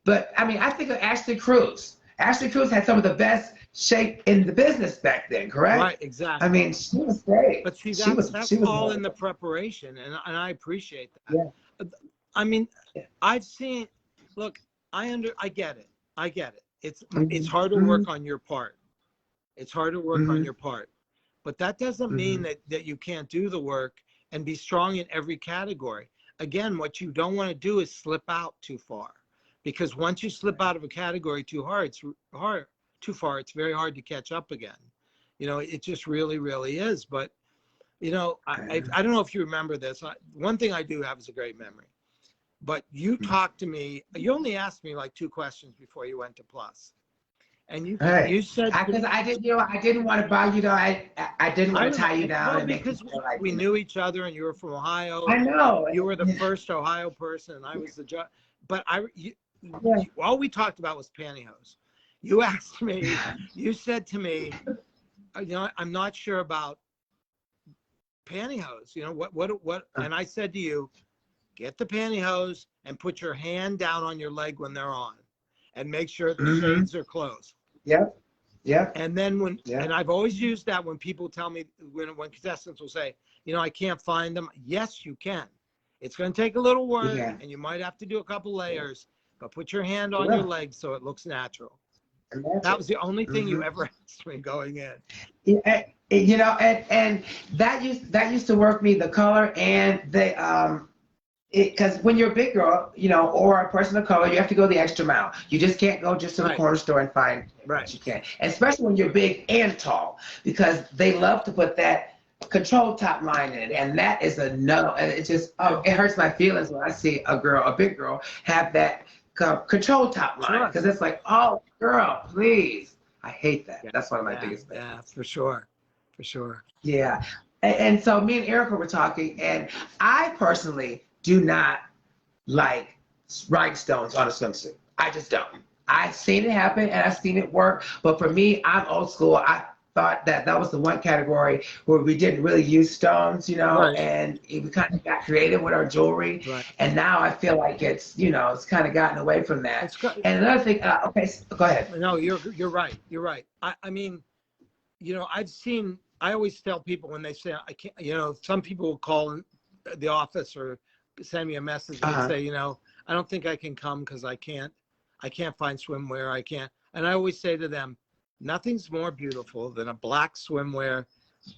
But, I mean, I think of Ashley Cruz. Ashley Cruz had some of the best shape in the business back then, correct? Right, exactly. I mean, she was great. But see, she was all in the preparation, and I appreciate that. Yeah. I mean, I've seen. Look, I get it. It's hard to work on your part. It's hard to work on your part, but that doesn't mean that you can't do the work and be strong in every category. Again, what you don't want to do is slip out too far. Because once you slip out of a category too far, it's very hard to catch up again. You know, it just really, really is. But, you know, I don't know if you remember this. One thing I do have is a great memory. But you talked to me. You only asked me like 2 questions before you went to Plus. And you said because I didn't want to bug you though. I didn't want to tie you down and make because we knew each other, and you were from Ohio. I know you were the first Ohio person, and I was the judge. But all we talked about was pantyhose. You asked me. You said to me, you know, I'm not sure about pantyhose. You know what? And I said to you, get the pantyhose and put your hand down on your leg when they're on, and make sure the shades are closed. Yep. And then and I've always used that when people tell me, when contestants will say, you know, I can't find them. Yes, you can. It's going to take a little work, and you might have to do a couple layers, but put your hand on your leg so it looks natural. That was the only thing you ever asked me going in. Yeah, you know, and that used to work me, the color and the because when you're a big girl, you know, or a person of color, you have to go the extra mile. You just can't go just to the corner store and find what you can. Especially when you're big and tall, because they love to put that control top line in it, and that is a no. And it just it hurts my feelings when I see a big girl, have that control top line, because it's like, oh, girl, please. I hate that. Yeah, That's one of my yeah, biggest pet yeah, peeves. for sure, for sure. Yeah. And so me and Erica were talking, and I personally do not like rhinestones on a swimsuit. I just don't. I've seen it happen and I've seen it work, but for me, I'm old school. I thought that that was the one category where we didn't really use stones, Right, and we kind of got creative with our jewelry. right. And now I feel like it's kind of gotten away from that. It's got, And another thing, okay, go ahead. no, you're right. You're right. I mean, I always tell people when they say I can't, some people will call in the office or send me a message and Uh-huh. say, I don't think I can come because I can't find swimwear. I can't. And I always say to them, nothing's more beautiful than a black swimwear.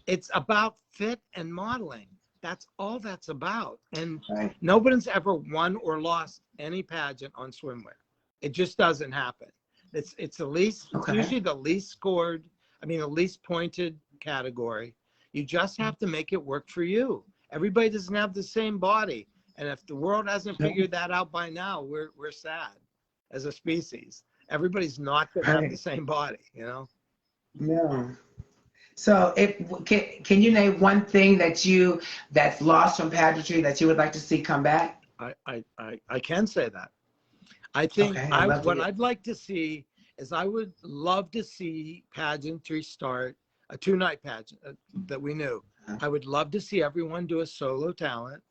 It's about fit and modeling. That's all that's about. And Right. nobody's ever won or lost any pageant on swimwear. It just doesn't happen. It's Okay. usually the least scored, the least pointed category. You just have to make it work for you. Everybody doesn't have the same body. And if the world hasn't figured that out by now, we're sad as a species. Everybody's not going to have the Right. same body, No. So, if can you name one thing that's lost from pageantry that you would like to see come back? I can say that. I think Okay, I'd love to what hear. I'd like to see is I would love to see pageantry start a 2-night pageant that we knew. I would love to see everyone do a solo talent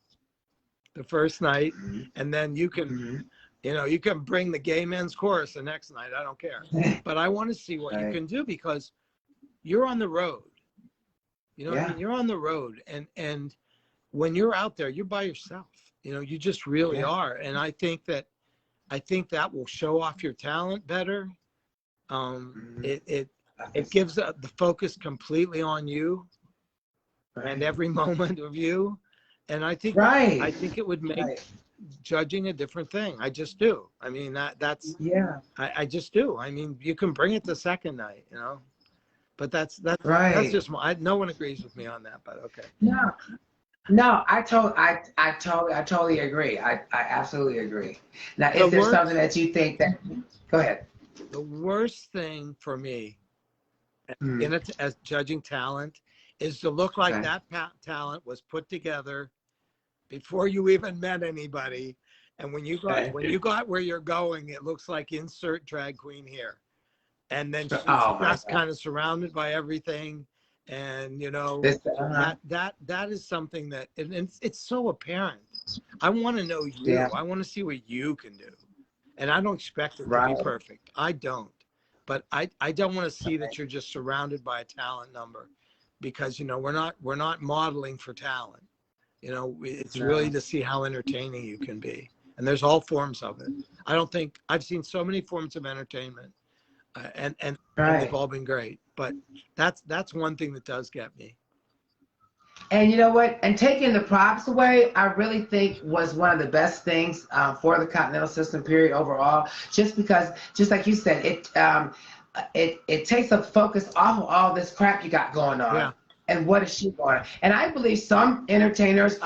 the first night, and then Mhm. you can bring the gay men's chorus the next night. I don't care, but I want to see what you Right. can do because you're on the road. You know what I Yeah. mean? You're on the road, and when you're out there, you're by yourself. You just really Yeah. are, and I think that will show off your talent better. Mhm. It gives the focus completely on you and Right. every moment of you, and I think I Right. think it would make Right. judging a different thing. I just do. That's Yeah. I just do. You can bring it the second night, but that's Right. just no one agrees with me on that, but okay. No. No, I totally agree. I absolutely agree. Now, The is there something worst that you think that? Go ahead. the worst thing for me Mm, as judging talent is to look like okay. that talent was put together before you even met anybody, and Right. when you got where you're going, it looks like insert drag queen here, and then she's Oh my just God. kind of surrounded by everything, and This. that is something that and it's so apparent. I want to know Yeah. you. I want to see what you can do, and I don't expect it to be Right. perfect. I don't, but I don't want to see that you're just surrounded by a talent number, because we're not modeling for talent. It's really No. to see how entertaining you can be, and there's all forms of it. I don't think I've seen so many forms of entertainment, and they've Right. all been great, but that's one thing that does get me. And you know what? And taking the props away, I really think was one of the best things for the Continental System period overall. Just because, just like you said, it takes a focus off of all this crap you got going on. Yeah, And what is she going? And I believe some entertainers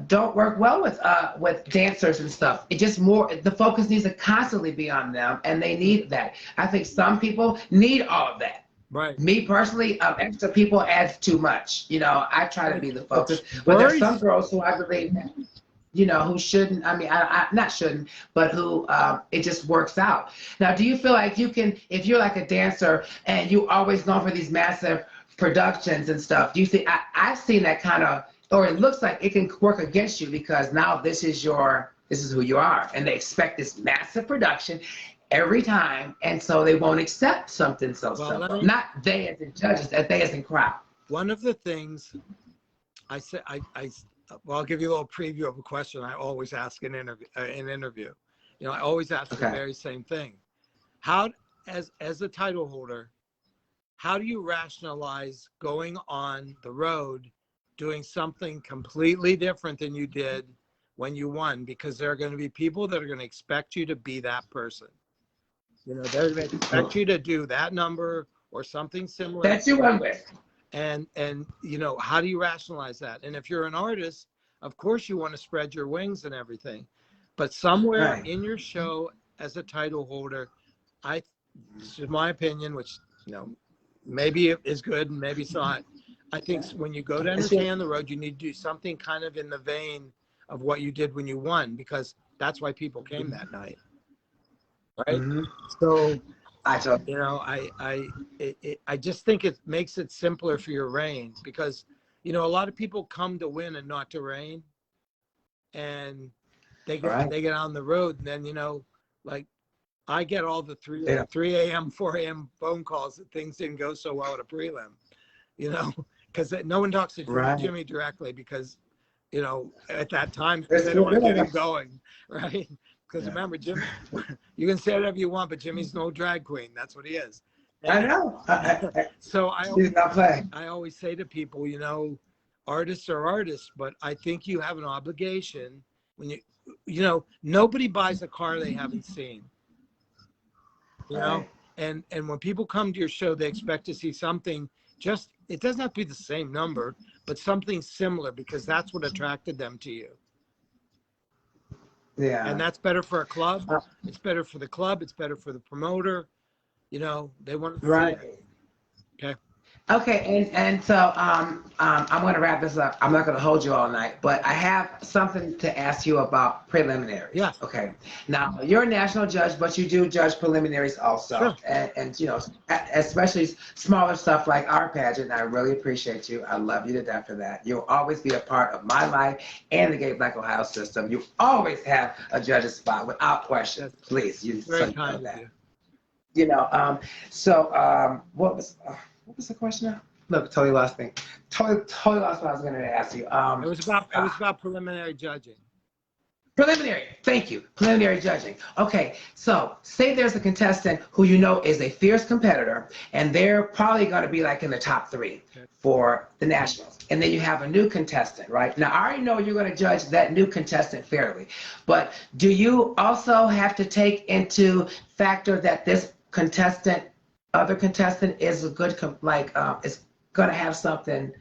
don't work well with dancers and stuff. It just more the focus needs to constantly be on them, and they need that. I think some people need all of that. right. Me personally, extra people adds too much. I try to be the focus, It but there's some worries. girls who I believe, who shouldn't. I mean, I not shouldn't, but who it just works out. Now, do you feel like you can, if you're like a dancer and you always going for these massive productions and stuff? Do you think I've seen that kind of, or it looks like it can work against you because now this is who you are, and they expect this massive production every time, and so they won't accept something so Well, simple. Not they as in judges, that they as in crowd. one of the things I say, well, I'll give you a little preview of a question I always ask in interview. I always ask the Okay. very same thing. How, as a title holder, how do you rationalize going on the road, doing something completely different than you did when you won? Because there are going to be people that are going to expect you to be that person. They're going to expect you to do that number or something similar. That you run with. And how do you rationalize that? And if you're an artist, of course you want to spread your wings and everything, but somewhere Right. in your show as a title holder, I this is my opinion, which, maybe it is good and maybe it's not. I think when you go to entertain on the road, you need to do something kind of in the vein of what you did when you won, because that's why people came that night. Right. So, I just think it makes it simpler for your reign, because, a lot of people come to win and not to reign, and they get on the road, and then, like I get all the 3 a.m., 4 a.m. phone calls that things didn't go so well at a prelim, because no one talks to Jimmy directly, because, at that time, they don't want to get him going, right? Because remember, Jimmy, you can say whatever you want, but Jimmy's no drag queen. That's what he is. I know. So I always say to people, artists are artists, but I think you have an obligation when nobody buys a car they haven't seen. And when people come to your show, they expect to see something. It doesn't have to be the same number, but something similar, because that's what attracted them to you. Yeah. And that's better for a club. It's better for the club. It's better for the promoter. They want to see it. Okay. Okay, and so I'm going to wrap this up. I'm not going to hold you all night, but I have something to ask you about preliminaries. Yes. Okay. Now, you're a national judge, but you do judge preliminaries also. Sure. And especially smaller stuff like our pageant. I really appreciate you. I love you to death for that. You'll always be a part of my life and the Gay Black Ohio system. You always have a judge's spot without question. Yes. Please. You very kind of you. you. What was the question now? Look, totally lost me. Totally lost what I was going to ask you. It was about preliminary judging. Preliminary. Thank you. Preliminary judging. Okay, so say there's a contestant who is a fierce competitor, and they're probably going to be like in the top 3 for the nationals. And then you have a new contestant, right? Now, I already know you're going to judge that new contestant fairly, but do you also have to take into factor that this other contestant is a good, is going to have something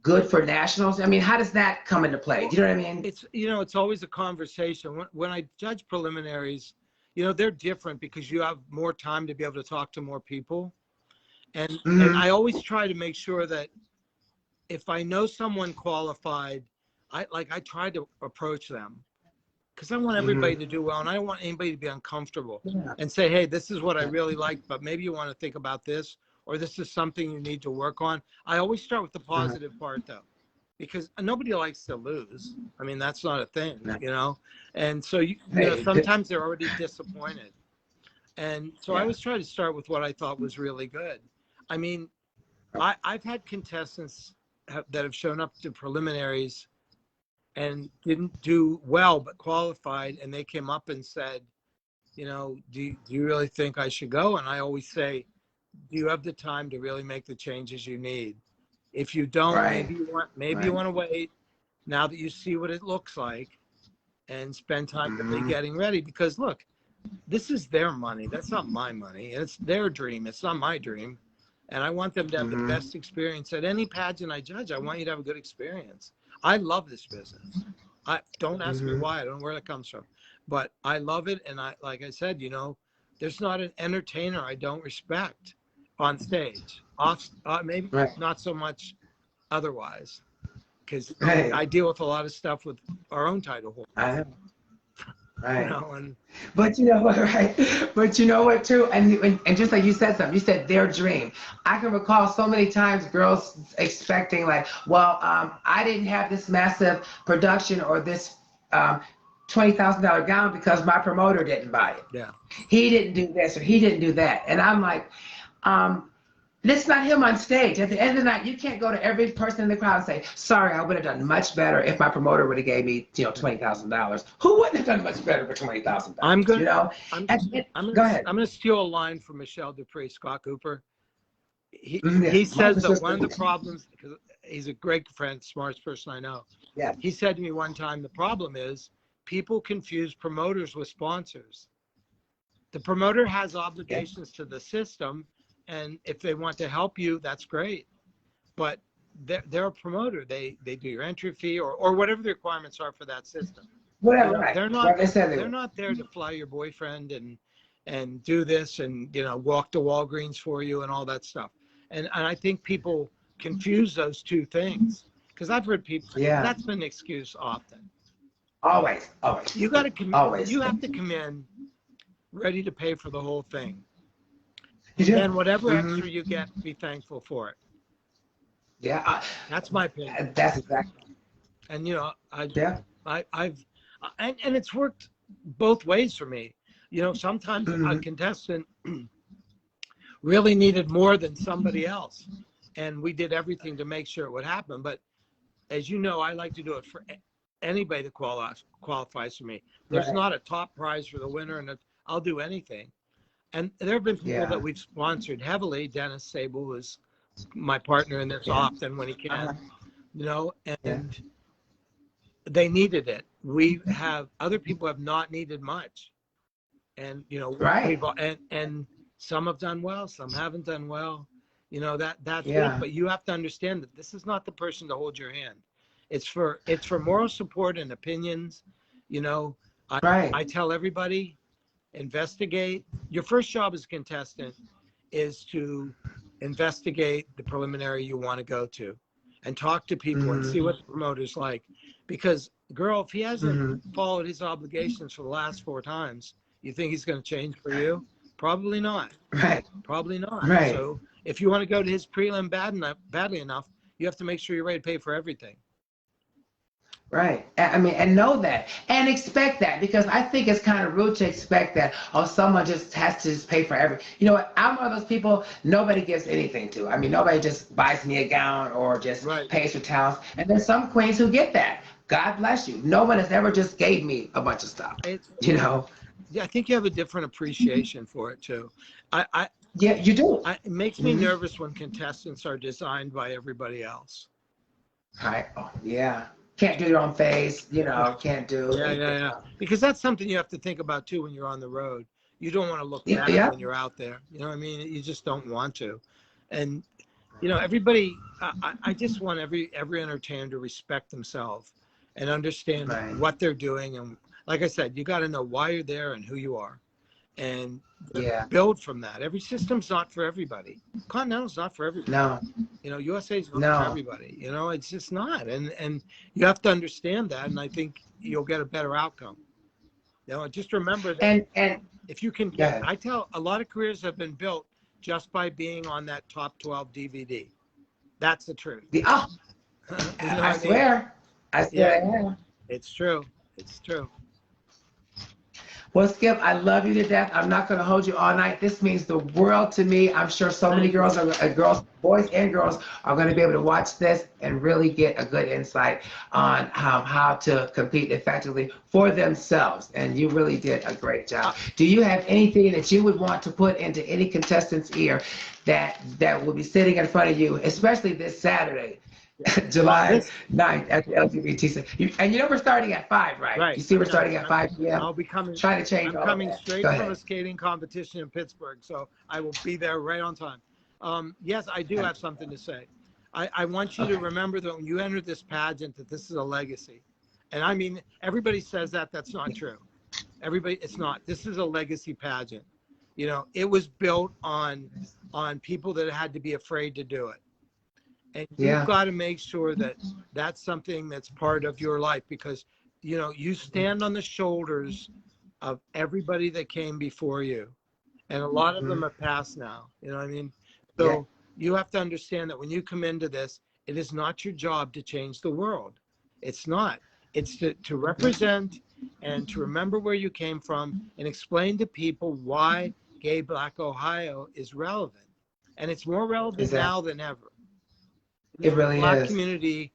good for nationals? I mean, how does that come into play? Do you know what I mean? It's always a conversation. When I judge preliminaries, they're different because you have more time to be able to talk to more people. And I always try to make sure that if I know someone qualified, I try to approach them, because I want everybody to do well, and I don't want anybody to be uncomfortable and say, hey, this is what I really like, but maybe you want to think about this, or this is something you need to work on. I always start with the positive part, though, because nobody likes to lose. I mean, that's not a thing, And so, sometimes they're already disappointed. And so I always try to start with what I thought was really good. I mean, I've had contestants that have shown up to preliminaries and didn't do well, but qualified, and they came up and said, do you really think I should go? And I always say, do you have the time to really make the changes you need? If you don't, maybe you want to wait now that you see what it looks like, and spend time really getting ready. Because look, this is their money. That's not my money. And it's their dream. It's not my dream. And I want them to have the best experience at any pageant I judge. I want you to have a good experience. I love this business. Don't ask me why. I don't know where that comes from, but I love it. And like I said, there's not an entertainer I don't respect on stage. Maybe not so much otherwise, because I deal with a lot of stuff with our own title holders. I know. Right. But you know what, right? But you know what, too? And just like you said something, you said their dream. I can recall so many times girls expecting I didn't have this massive production or this $20,000 gown because my promoter didn't buy it. Yeah. He didn't do this or he didn't do that. And I'm like, that's not him on stage. At the end of the night, you can't go to every person in the crowd and say, sorry, I would have done much better if my promoter would have gave me, $20,000. Who wouldn't have done much better for $20,000? Go ahead. I'm going to steal a line from Michelle Dupree, Scott Cooper. He says that one of the problems, because he's a great friend, smartest person I know. Yeah. He said to me one time, the problem is people confuse promoters with sponsors. The promoter has obligations to the system, and if they want to help you, that's great. But they're a promoter. They do your entry fee or whatever the requirements are for that system. Whatever. They're not there to fly your boyfriend and and do this and, you know, walk to Walgreens for you and all that stuff. And I think people confuse those two things, because I've heard people, Yeah. that's been an excuse often. Always, always. You got to come, always. you have to come in ready to pay for the whole thing. You do. And whatever extra you get, be thankful for it. Yeah. That's my opinion. That's exactly. And, you know, Yeah. I've and it's worked both ways for me. You know, sometimes a contestant really needed more than somebody else, and we did everything to make sure it would happen. But as you know, I like to do it for anybody that qualifies for me. There's not a top prize for the winner, and I'll do anything. And there have been people that we've sponsored heavily. Dennis Sable was my partner in this often when he can, you know, and they needed it. We have, other people have not needed much. And, you know, and some have done well, some haven't done well. You know, that's it. But you have to understand that this is not the person to hold your hand. It's for moral support and opinions. You know, I tell everybody, investigate. Your first job as a contestant is to investigate the preliminary you want to go to and talk to people and see what the promoter's like. Because, girl, if he hasn't followed his obligations for the last 4 times, you think he's going to change for you? Probably not. Probably not. So if you want to go to his prelim badly enough, you have to make sure you're ready to pay for everything. Right. I mean, and know that and expect that, because I think it's kind of rude to expect that, oh, someone just has to just pay for everything. You know what? I'm one of those people nobody gives anything to. I mean, nobody just buys me a gown or just pays for towels. And there's some queens who get that. God bless you. No one has ever just gave me a bunch of stuff. You know? Yeah, I think you have a different appreciation for it too. Yeah, you do. It makes me nervous when contestants are designed by everybody else. Right. Oh, yeah. Can't do your own face, you know, can't do. Yeah. Because that's something you have to think about too when you're on the road. You don't want to look bad when you're out there. You know what I mean? You just don't want to. And, you know, everybody, I just want every entertainer to respect themselves and understand what they're doing. And like I said, you got to know why you're there and who you are. And build from that. Every system's not for everybody. Continental's not for everybody. No. You know, USA's not for everybody. You know, it's just not. And you have to understand that. And I think you'll get a better outcome. You know, just remember that. And if you can get, I tell, a lot of careers have been built just by being on that top 12 DVD. That's the truth. You know I swear. I swear. It's true. It's true. Well, Skip, I love you to death. I'm not going to hold you all night. This means the world to me. I'm sure so many girls, boys and girls, are going to be able to watch this and really get a good insight on how to compete effectively for themselves. And you really did a great job. Do you have anything that you would want to put into any contestant's ear that will be sitting in front of you, especially this Saturday? July 9th at the LGBT. And you know we're starting at 5, right? You see we're starting at 5 p.m. I'll be coming. Trying to change. I'm coming straight from a skating competition in Pittsburgh, so I will be there right on time. Yes, I do have something to say. I want you to remember that when you enter this pageant, that this is a legacy. And I mean, everybody says that. That's not true. It's not. This is a legacy pageant. You know, it was built on people that had to be afraid to do it. And you've got to make sure that that's something that's part of your life, because, you know, you stand on the shoulders of everybody that came before you. And a lot of them have passed now. You know what I mean? So you have to understand that when you come into this, it is not your job to change the world. It's not. It's to represent and to remember where you came from and explain to people why Gay Black Ohio is relevant. And it's more relevant now than ever. It really is. The Black community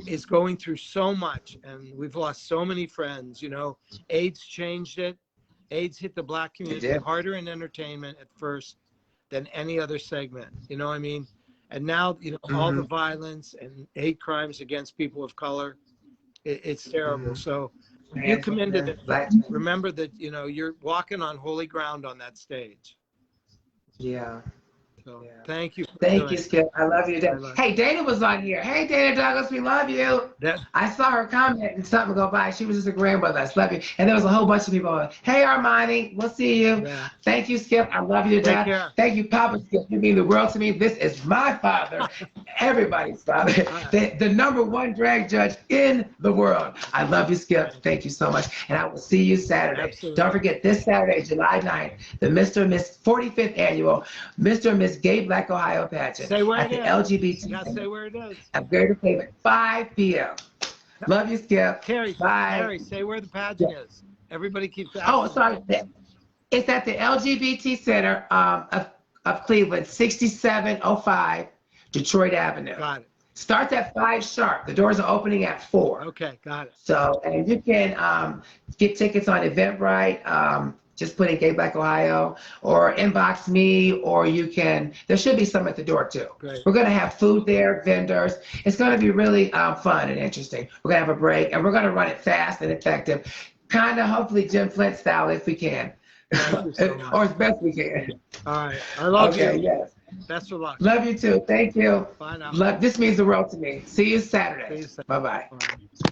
is going through so much, and we've lost so many friends. You know, AIDS changed it. AIDS hit the Black community harder in entertainment at first than any other segment. You know what I mean? And now, you know, all the violence and hate crimes against people of color, it's terrible. So when you come into this, remember that, you know, you're walking on holy ground on that stage. Yeah. So Yeah. thank you. Thank you, Skip. I love you. Hey, Dana was on here. Hey, Dana Douglas, we love you. I saw her comment and something go by. She was just agreeing with us. Love you. And there was a whole bunch of people. Hey, Armani, we'll see you. Yeah. Thank you, Skip. I love you to Take death. care. Thank you, Papa Skip. You mean the world to me. This is my father, everybody's father, the number one drag judge in the world. I love you, Skip. Thank you so much. And I will see you Saturday. Absolutely. Don't forget, this Saturday, July 9th, the Mr. and Miss 45th annual Mr. and Miss Gay Black Ohio pageant. Say where at it the is. LGBT. You gotta say where it is. At Greater Cleveland, 5 p.m. Love you, Skip. Terry, Bye. Terry, say where the pageant is. Everybody keeps asking. Oh, sorry. It's at the LGBT Center of Cleveland, 6705 Detroit Avenue. Got it. Starts at 5 sharp. The doors are opening at 4. Okay, got it. So, and you can get tickets on Eventbrite. Just put in Gay Black Ohio or inbox me, or you can, there should be some at the door too. Great. We're going to have food there, vendors. It's going to be really fun and interesting. We're going to have a break and we're going to run it fast and effective. Kind of hopefully Jim Flint style if we can. Thank you so much. Or as best we can. All right. I love you. Yes. Best of luck. Love you too. Thank you. Bye now. This means the world to me. See you Saturday. See you Saturday. Bye-bye. Bye.